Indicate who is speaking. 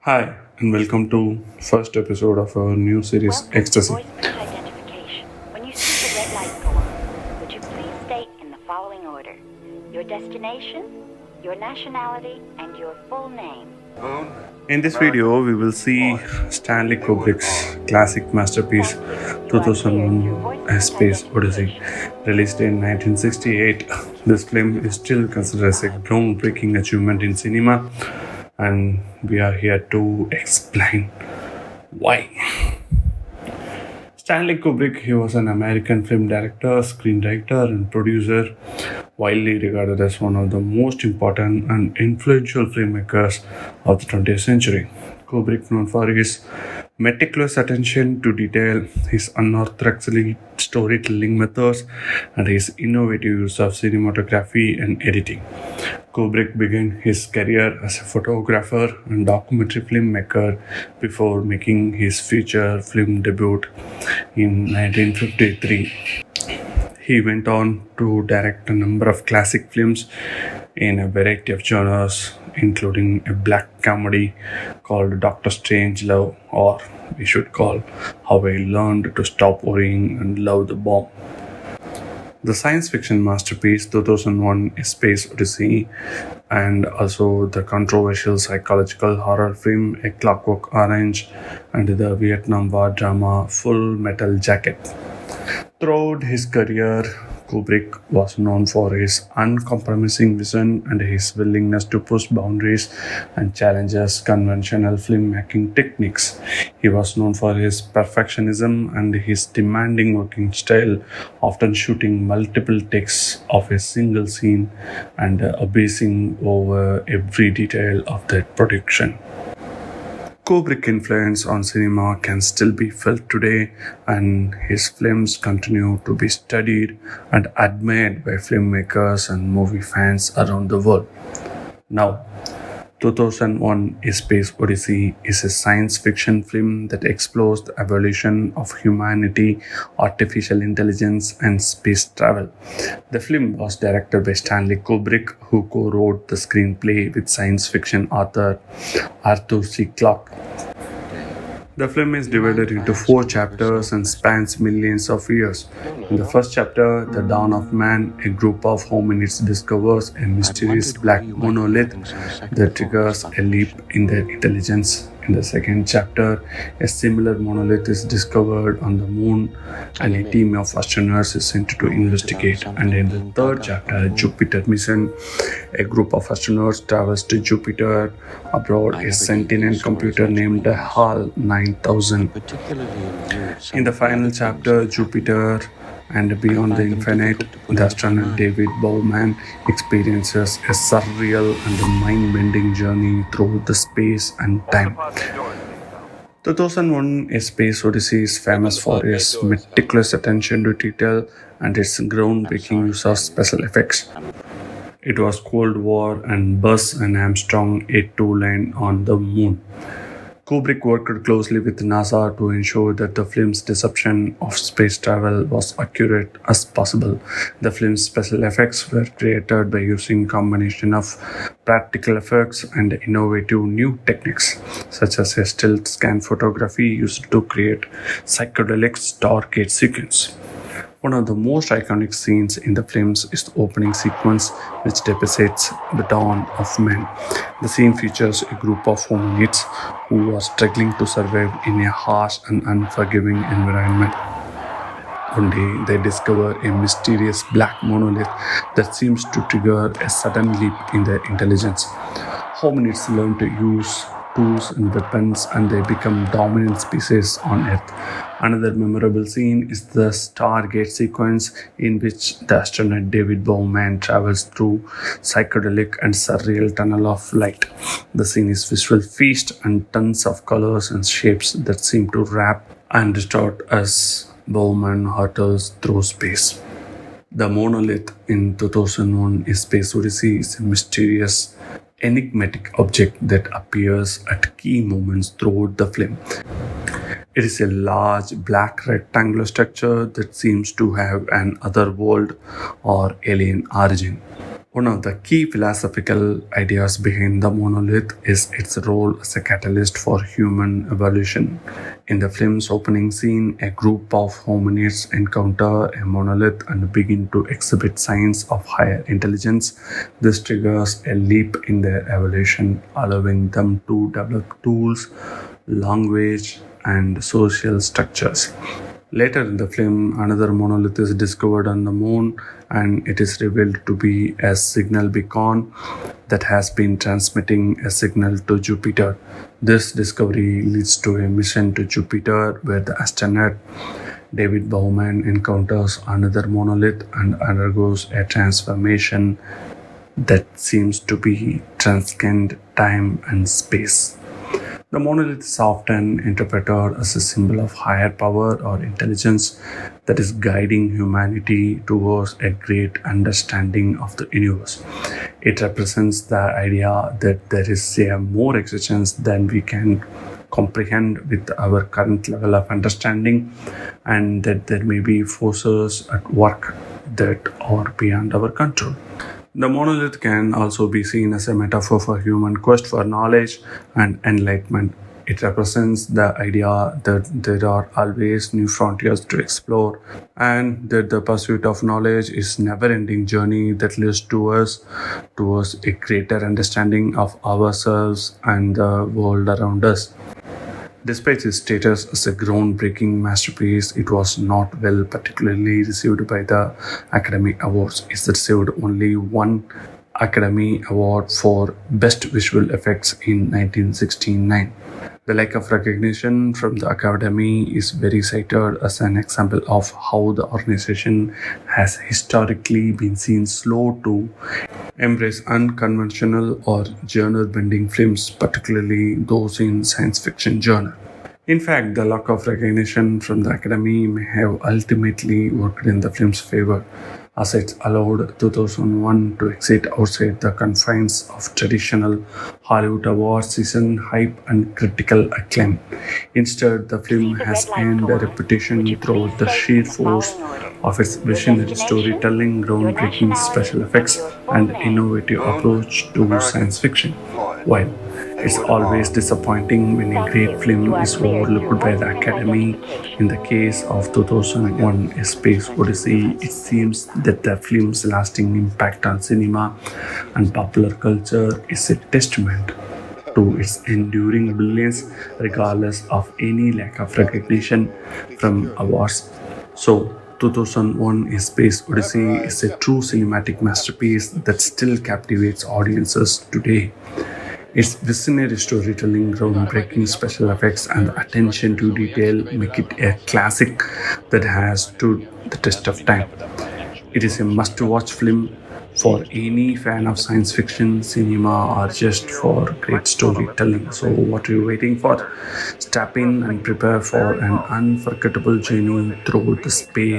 Speaker 1: Hi, and welcome to first episode of our new series
Speaker 2: Welcome to
Speaker 1: Ecstasy.
Speaker 2: voice print identification. When you see the red light go on, would you please state in the following order your destination, your nationality, and your full name?
Speaker 1: In this video, we will see Stanley Kubrick's classic masterpiece
Speaker 2: Thank you. You are cleared through voice
Speaker 1: 2001: A
Speaker 2: print
Speaker 1: Space Odyssey.
Speaker 2: identification.
Speaker 1: Released in 1968, this film is still considered as a groundbreaking achievement in cinema, and we are here to explain why. Stanley Kubrick, he was an American film director, screenwriter, and producer, widely regarded as one of the most important and influential filmmakers of the 20th century. Kubrick, known for his meticulous attention to detail, his unorthodox storytelling methods, and his innovative use of cinematography and editing. Kubrick began his career as a photographer and documentary filmmaker before making his feature film debut in 1953. He went on to direct a number of classic films in a variety of genres, including a black comedy called Doctor Strangelove, or we should call How I Learned to Stop Worrying and Love the Bomb. The science fiction masterpiece 2001: A Space Odyssey, and also the controversial psychological horror film A Clockwork Orange, and the Vietnam War drama Full Metal Jacket. Throughout his career, Kubrick was known for his uncompromising vision and his willingness to push boundaries and challenges conventional filmmaking techniques. He was known for his perfectionism and his demanding working style, often shooting multiple takes of a single scene and obsessing over every detail of that production. Kubrick's influence on cinema can still be felt today, and his films continue to be studied and admired by filmmakers and movie fans around the world. Now, 2001: A Space Odyssey is a science fiction film that explores the evolution of humanity, artificial intelligence, and space travel. The film was directed by Stanley Kubrick, who co wrote the screenplay with science fiction author Arthur C. Clarke. The film is divided into four chapters and spans millions of years. In the first chapter, The Dawn of Man, a group of hominids discovers a mysterious black monolith that triggers a leap in their intelligence. In the second chapter, a similar monolith is discovered on the moon, and a team of astronauts is sent to investigate. And in the third chapter, Jupiter Mission, a group of astronauts travels to Jupiter aboard a sentient computer named HAL 9000. In the final chapter, Jupiter and Beyond the Infinite, the astronaut David Bowman experiences a surreal and mind-bending journey through the space and time. 2001: A Space Odyssey is famous for its meticulous attention to detail and its groundbreaking use of special effects. It was Cold War, and Buzz and Armstrong ate to land on the moon. Kubrick worked closely with NASA to ensure that the film's depiction of space travel was accurate as possible. The film's special effects were created by using a combination of practical effects and innovative new techniques, such as a stealth scan photography used to create psychedelic Stargate sequence. One of the most iconic scenes in the films is the opening sequence, which depicts the dawn of man. The scene features a group of hominids who are struggling to survive in a harsh and unforgiving environment. One day, they discover a mysterious black monolith that seems to trigger a sudden leap in their intelligence. Hominids learn to use tools and weapons, and they become dominant species on Earth. Another memorable scene is the Stargate sequence, in which the astronaut David Bowman travels through psychedelic and surreal tunnel of light. The scene is visual feast and tons of colors and shapes that seem to wrap and distort as Bowman hurtles through space. The monolith in 2001: A Space Odyssey is a mysterious, enigmatic object that appears at key moments throughout the film. It is a large black rectangular structure that seems to have an otherworld or alien origin. One of the key philosophical ideas behind the monolith is its role as a catalyst for human evolution. In the film's opening scene, a group of hominids encounter a monolith and begin to exhibit signs of higher intelligence. This triggers a leap in their evolution, allowing them to develop tools, language, and social structures. Later in the film, another monolith is discovered on the moon, and it is revealed to be a signal beacon that has been transmitting a signal to Jupiter. This discovery leads to a mission to Jupiter where the astronaut David Bowman encounters another monolith and undergoes a transformation that seems to be transcend time and space. The monolith is often interpreted as a symbol of higher power or intelligence that is guiding humanity towards a great understanding of the universe. It represents the idea that there is a more existence than we can comprehend with our current level of understanding, and that there may be forces at work that are beyond our control. The monolith can also be seen as a metaphor for human quest for knowledge and enlightenment. It represents the idea that there are always new frontiers to explore and that the pursuit of knowledge is never-ending journey that leads to us towards a greater understanding of ourselves and the world around us. Despite its status as a groundbreaking masterpiece, it was not well particularly received by the Academy Awards. It received only one Academy Award for Best Visual Effects in 1969. The lack of recognition from the Academy is very cited as an example of how the organization has historically been seen slow to embrace unconventional or genre-bending films, particularly those in science fiction genre. In fact, the lack of recognition from the Academy may have ultimately worked in the film's favor, as it allowed 2001 to exit outside the confines of traditional Hollywood award season hype and critical acclaim. Instead, the film has earned a reputation through the sheer force of its visionary storytelling, groundbreaking special effects, and innovative approach to science fiction. While it's always disappointing when a great film is overlooked by the Academy, in the case of 2001 A Space Odyssey, it seems that the film's lasting impact on cinema and popular culture is a testament to its enduring brilliance, regardless of any lack of recognition from awards. So, 2001 A Space Odyssey is a true cinematic masterpiece that still captivates audiences today. Its visionary storytelling, groundbreaking special effects, and attention to detail make it a classic that has stood the test of time. It is a must-watch film for any fan of science fiction, cinema, or just for great storytelling. So, what are you waiting for? Step in and prepare for an unforgettable journey through the space